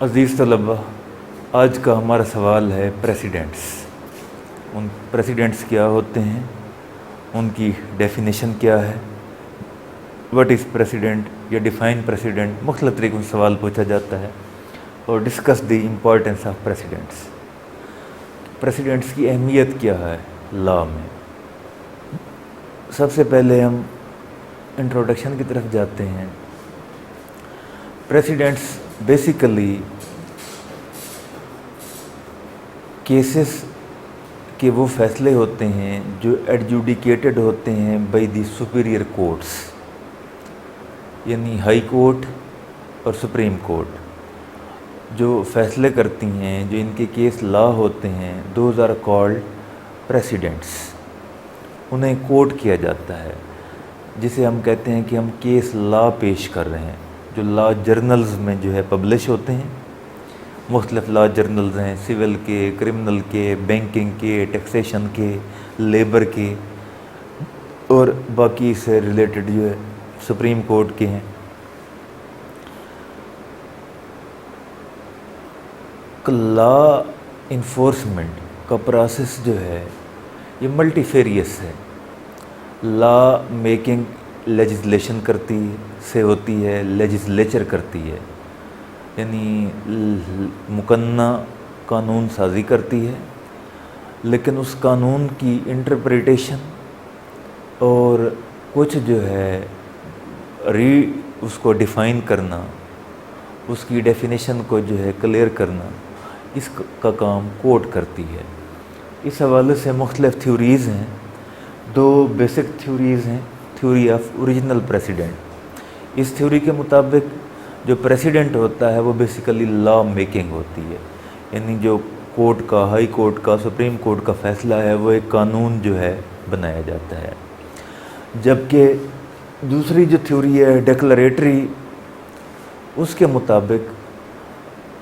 عزیز طلبہ، آج کا ہمارا سوال ہے پریسیڈنٹس۔ ان پریسیڈنٹس کیا ہوتے ہیں، ان کی ڈیفینیشن کیا ہے، وٹ از پریسیڈنٹ یا ڈیفائن پریسیڈنٹ، مختلف طریقوں سے سوال پوچھا جاتا ہے اور discuss the importance of precedents. Precedents کی اہمیت کیا ہے لا میں؟ سب سے پہلے ہم انٹروڈکشن کی طرف جاتے ہیں۔ پریسیڈنٹس بیسیکلی کیسز کے وہ فیصلے ہوتے ہیں جو ایڈجوڈیکیٹڈ ہوتے ہیں بائی دی سپیریئر کورٹس، یعنی ہائی کورٹ اور سپریم کورٹ جو فیصلے کرتی ہیں، جو ان کے کیس لا ہوتے ہیں، دوز آر کالڈ پریسیڈنٹس۔ انہیں کوٹ کیا جاتا ہے، جسے ہم کہتے ہیں کہ ہم کیس لا پیش کر رہے ہیں، جو لا جرنلز میں جو ہے پبلش ہوتے ہیں۔ مختلف لا جرنلز ہیں، سول کے، کرمنل کے، بینکنگ کے، ٹیکسیشن کے، لیبر کے، اور باقی سے ریلیٹڈ جو ہے سپریم کورٹ کے ہیں۔ لا انفورسمنٹ کا پروسیس جو ہے یہ ملٹی فیریس ہے۔ لا میکنگ لیجسلیشن کرتی سے ہوتی ہے، لیجسلیچر کرتی ہے، یعنی مقننہ قانون سازی کرتی ہے، لیکن اس قانون کی انٹرپریٹیشن اور کچھ جو ہے اس کو ڈیفائن کرنا، اس کی ڈیفینیشن کو جو ہے کلیئر کرنا، اس کا کام کورٹ کرتی ہے۔ اس حوالے سے مختلف تھیوریز ہیں۔ دو بیسک تھیوریز ہیں۔ تھیوری آف اوریجنل پریسیڈنٹ، اس تھیوری کے مطابق جو پریسیڈنٹ ہوتا ہے وہ بیسیکلی لا میکنگ ہوتی ہے، یعنی جو کورٹ کا، ہائی کورٹ کا، سپریم کورٹ کا فیصلہ ہے وہ ایک قانون جو ہے بنایا جاتا ہے۔ جبکہ دوسری جو تھیوری ہے ڈیکلریٹری، اس کے مطابق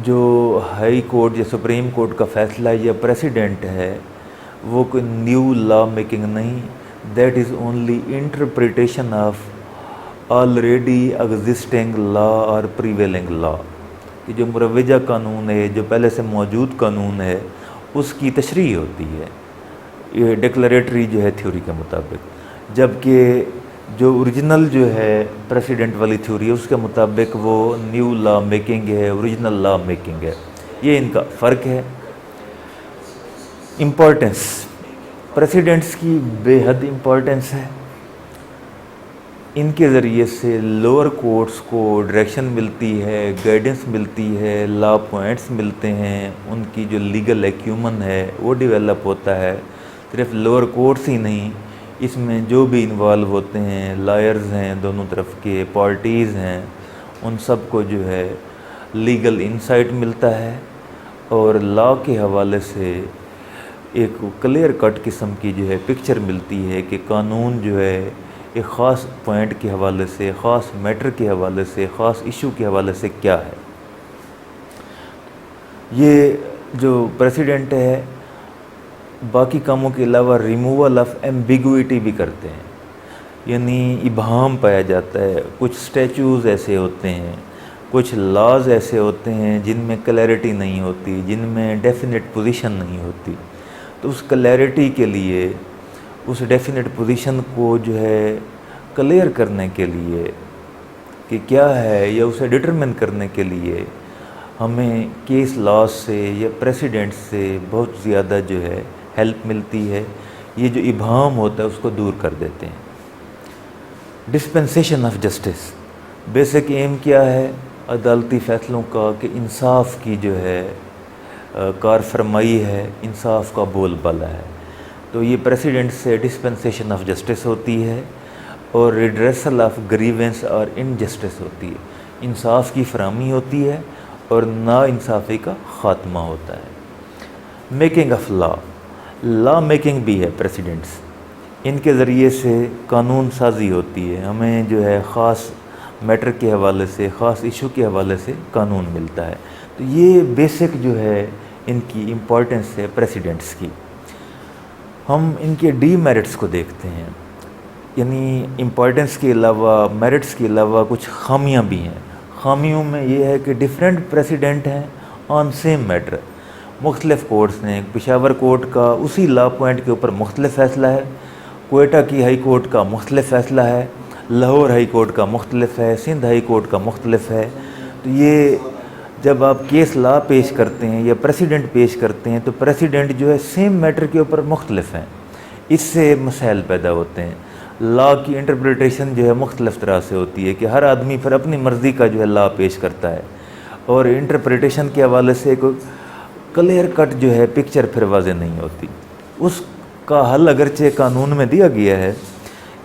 جو ہائی کورٹ یا سپریم کورٹ کا فیصلہ یا پریسیڈنٹ ہے وہ کوئی نیو لا میکنگ نہیں، that is only interpretation of already existing law اور پریویلنگ لا، کہ جو مروجہ قانون ہے، جو پہلے سے موجود قانون ہے، اس کی تشریح ہوتی ہے، یہ ڈیکلریٹری جو ہے تھیوری کے مطابق۔ جبکہ جو اوریجنل جو ہے پریسیڈنٹ والی تھیوری، اس کے مطابق وہ نیو لا میکنگ ہے، اوریجنل لا میکنگ ہے۔ یہ ان کا فرق ہے۔ امپورٹنس، پریسیڈنٹس کی بے حد امپورٹنس ہے۔ ان کے ذریعے سے لوور کورٹس کو ڈائریکشن ملتی ہے، گائیڈنس ملتی ہے، لا پوائنٹس ملتے ہیں، ان کی جو لیگل ایکیومن ہے وہ ڈیولپ ہوتا ہے۔ صرف لوور کورٹس ہی نہیں، اس میں جو بھی انوالو ہوتے ہیں، لائرز ہیں، دونوں طرف کے پارٹیز ہیں، ان سب کو جو ہے لیگل انسائٹ ملتا ہے اور لا کے حوالے سے ایک کلیئر کٹ قسم کی جو ہے پکچر ملتی ہے کہ قانون جو ہے ایک خاص پوائنٹ کے حوالے سے، خاص میٹر کے حوالے سے، خاص ایشو کے حوالے سے کیا ہے۔ یہ جو پریسیڈنٹ ہے باقی کاموں کے علاوہ ریموول آف ایمبیگوٹی بھی کرتے ہیں، یعنی ابہام پایا جاتا ہے۔ کچھ اسٹیچوز ایسے ہوتے ہیں، کچھ لاز ایسے ہوتے ہیں جن میں کلیئرٹی نہیں ہوتی، جن میں ڈیفینٹ پوزیشن نہیں ہوتی، تو اس کلیئرٹی کے لیے، اس ڈیفینٹ پوزیشن کو جو ہے کلیئر کرنے کے لیے کہ کیا ہے، یا اسے ڈٹرمن کرنے کے لیے ہمیں کیس لاز سے یا پریسیڈنٹ سے بہت زیادہ جو ہے ہیلپ ملتی ہے۔ یہ جو ابہام ہوتا ہے اس کو دور کر دیتے ہیں۔ Dispensation of justice, basic M کیا ہے عدالتی فیصلوں کا کہ انصاف کی جو ہے کار فرمائی ہے، انصاف کا بول بالا ہے، تو یہ پریسیڈنٹ سے ڈسپنسیشن آف جسٹس ہوتی ہے، اور ریڈریسل آف گریونس اور انجسٹس ہوتی ہے، انصاف کی فراہمی ہوتی ہے اور نا انصافی کا خاتمہ ہوتا ہے۔ Making of law, law making بھی ہے پریسیڈنٹس، ان کے ذریعے سے قانون سازی ہوتی ہے، ہمیں جو ہے خاص میٹر کے حوالے سے، خاص ایشو کے حوالے سے قانون ملتا ہے۔ تو یہ بیسک جو ہے ان کی امپورٹنس ہے پریسیڈنٹس کی۔ ہم ان کے ڈی میرٹس کو دیکھتے ہیں، یعنی امپورٹنس کے علاوہ، میرٹس کے علاوہ کچھ خامیاں بھی ہیں۔ خامیوں میں یہ ہے کہ ڈفرینٹ پریسیڈنٹ ہیں آن سیم میٹر. مختلف کورٹس ہیں. پشاور کورٹ کا اسی لا پوائنٹ کے اوپر مختلف فیصلہ ہے, کوئٹہ کی ہائی کورٹ کا مختلف فیصلہ ہے, لاہور ہائی کورٹ کا مختلف ہے, سندھ ہائی کورٹ کا مختلف ہے. تو یہ جب آپ کیس لا پیش کرتے ہیں یا پریسیڈنٹ پیش کرتے ہیں تو پریسیڈنٹ جو ہے سیم میٹر کے اوپر مختلف ہیں, اس سے مسائل پیدا ہوتے ہیں. لا کی انٹرپریٹیشن جو ہے مختلف طرح سے ہوتی ہے کہ ہر آدمی پھر اپنی مرضی کا جو ہے لا پیش کرتا ہے, اور انٹرپریٹیشن کے حوالے سے کوئی کلیئر کٹ جو ہے پکچر پھر واضح نہیں ہوتی. اس کا حل اگرچہ قانون میں دیا گیا ہے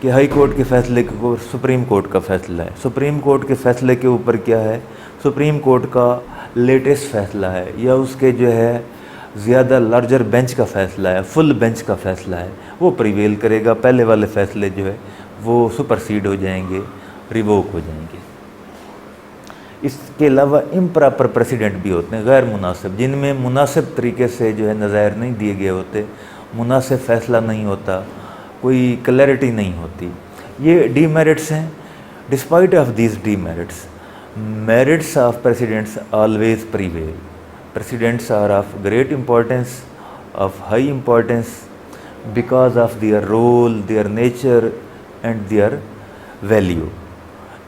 کہ ہائی کورٹ کے فیصلے کے اوپر سپریم کورٹ کا فیصلہ ہے. سپریم کورٹ کے فیصلے کے اوپر کیا ہے, سپریم کورٹ کا لیٹسٹ فیصلہ ہے یا اس کے جو ہے زیادہ لارجر بینچ کا فیصلہ ہے, فل بینچ کا فیصلہ ہے, وہ پریویل کرے گا. پہلے والے فیصلے جو ہے وہ سپرسیڈ ہو جائیں گے, ریووک ہو جائیں گے. اس کے علاوہ امپراپر پریسیڈنٹ بھی ہوتے ہیں, غیر مناسب, جن میں مناسب طریقے سے جو ہے نظائر نہیں دیے گئے ہوتے, مناسب فیصلہ نہیں ہوتا, کوئی کلیئرٹی نہیں ہوتی. یہ ڈی میرٹس ہیں. Despite of these D merits, merits of precedents always prevail. Presidents are of great importance, of high importance, because of their role, their nature and their value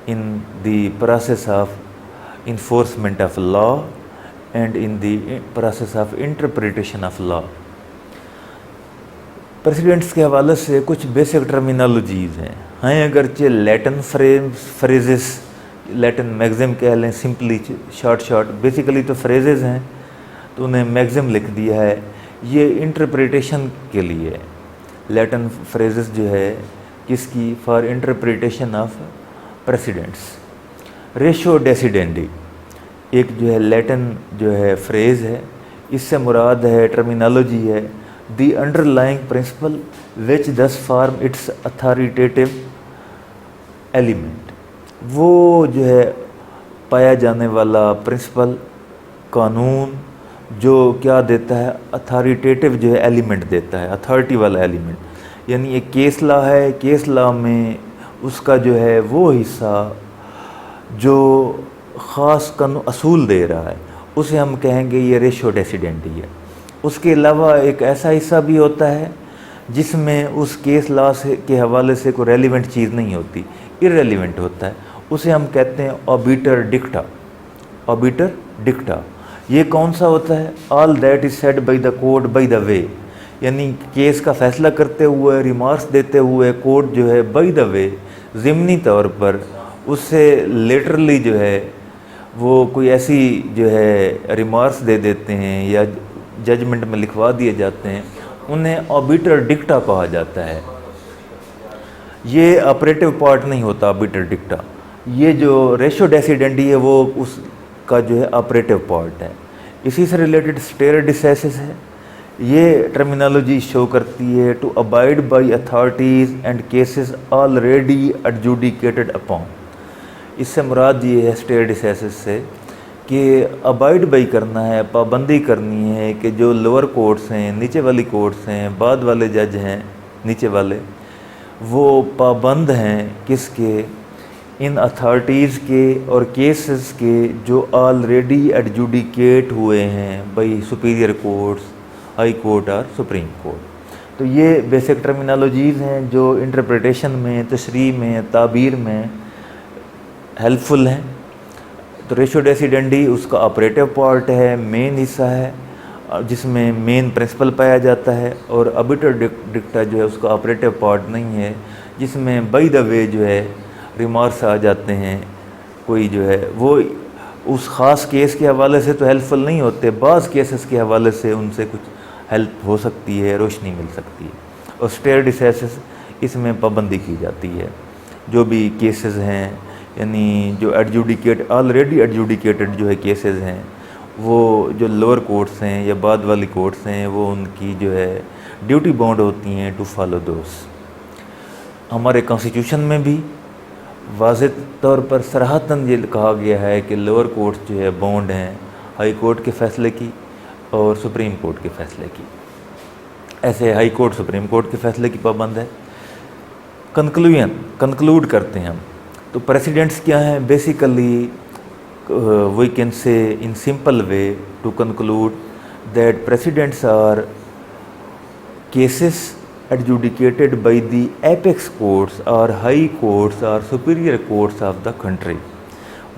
in the process of enforcement of law and in the process of interpretation of law. Presidents کے حوالے سے کچھ basic terminologies ہیں اگرچہ لیٹن phrases, لیٹن میگزم کہہ لیں, simply short basically تو phrases ہیں, تو انہیں میگزم لکھ دیا ہے. یہ انٹرپریٹیشن کے لیے لیٹن فریزز جو ہے کس کی, for interpretation of precedents. Ratio decidendi ایک جو ہے لیٹن جو ہے فریز ہے, اس سے مراد ہے ٹرمینالوجی ہے the underlying principle which this form its authoritative element. وہ جو ہے پایا جانے والا پرنسپل, قانون جو کیا دیتا ہے, اتھارٹیٹیو جو ہے ایلیمنٹ دیتا ہے, اتھارٹی والا ایلیمنٹ. یعنی ایک کیس لا ہے, کیس لا میں اس کا جو ہے وہ حصہ جو خاص اصول دے رہا ہے اسے ہم کہیں گے یہ ریشو ڈیسیڈینڈی ہے. اس کے علاوہ ایک ایسا حصہ بھی ہوتا ہے جس میں اس کیس لا کے حوالے سے کوئی ریلیونٹ چیز نہیں ہوتی, irrelevant ہوتا ہے, اسے ہم کہتے ہیں اوبیٹر ڈکٹا. اوبیٹر ڈکٹا یہ کون سا ہوتا ہے, all that is said by the court by the way. یعنی کیس کا فیصلہ کرتے ہوئے, ریمارکس دیتے ہوئے کورٹ جو ہے بائی دا وے, ضمنی طور پر اس سے لیٹرلی جو ہے وہ کوئی ایسی جو ہے ریمارکس دے دیتے ہیں یا ججمنٹ میں لکھوا دیے جاتے ہیں, انہیں اوبیٹر ڈکٹا کہا جاتا ہے. یہ آپریٹو پارٹ نہیں ہوتا آبیٹر ڈکٹا. یہ جو ریشو ڈیسیڈینڈی ہے وہ اس کا جو ہے آپریٹو پارٹ ہے. اسی سے ریلیٹڈ اسٹیر ڈیسیسس ہے. یہ ٹرمینالوجی شو کرتی ہے to abide by authorities and cases already adjudicated upon. اس سے مراد یہ ہے اسٹیر ڈیسیسس سے کہ ابائڈ بائی کرنا ہے, پابندی کرنی ہے کہ جو لوور کورٹس ہیں, نیچے والی کورٹس ہیں, بعد والے جج ہیں نیچے والے, وہ پابند ہیں کس کے, ان اتھارٹیز کے اور کیسز کے جو آلریڈی ایڈجوڈیکیٹ ہوئے ہیں by superior courts, high court اور سپریم کورٹ. تو یہ بیسک ٹرمینالوجیز ہیں جو انٹرپریٹیشن میں, تشریح میں, تعبیر میں ہیلپ فل ہیں. تو ریشو ڈیسیڈینڈی اس کا آپریٹو پارٹ ہے, مین حصہ ہے جس میں مین پرنسپل پایا جاتا ہے, اور ابیٹر ڈکٹا جو ہے اس کا آپریٹو پارٹ نہیں ہے جس میں بائی دا وے جو ہے ریمارکس آ جاتے ہیں. کوئی جو ہے وہ اس خاص کیس کے حوالے سے تو ہیلپ فل نہیں ہوتے, بعض کیسز کے حوالے سے ان سے کچھ ہیلپ ہو سکتی ہے, روشنی مل سکتی ہے. اور اسٹیر ڈیسیسس اس میں پابندی کی جاتی ہے. جو بھی کیسز ہیں یعنی جو آلریڈی ایڈجوڈیکیٹڈ جو ہے کیسز ہیں, وہ جو لوور کورٹس ہیں یا بعد والی کورٹس ہیں, وہ ان کی جو ہے ڈیوٹی باؤنڈ ہوتی ہیں ٹو فالو دوز. ہمارے کانسٹیٹیوشن میں بھی واضح طور پر صراحتاً یہ کہا گیا ہے کہ لوور کورٹس جو ہے باؤنڈ ہیں ہائی کورٹ کے فیصلے کی اور سپریم کورٹ کے فیصلے کی. ایسے ہائی کورٹ سپریم کورٹ کے فیصلے کی پابند ہے. کنکلوڈ کرتے ہیں ہم. تو پریسیڈنٹس کیا ہیں, basically we can say in simple way to conclude that precedents are cases adjudicated by the apex courts or high courts or superior courts of the country.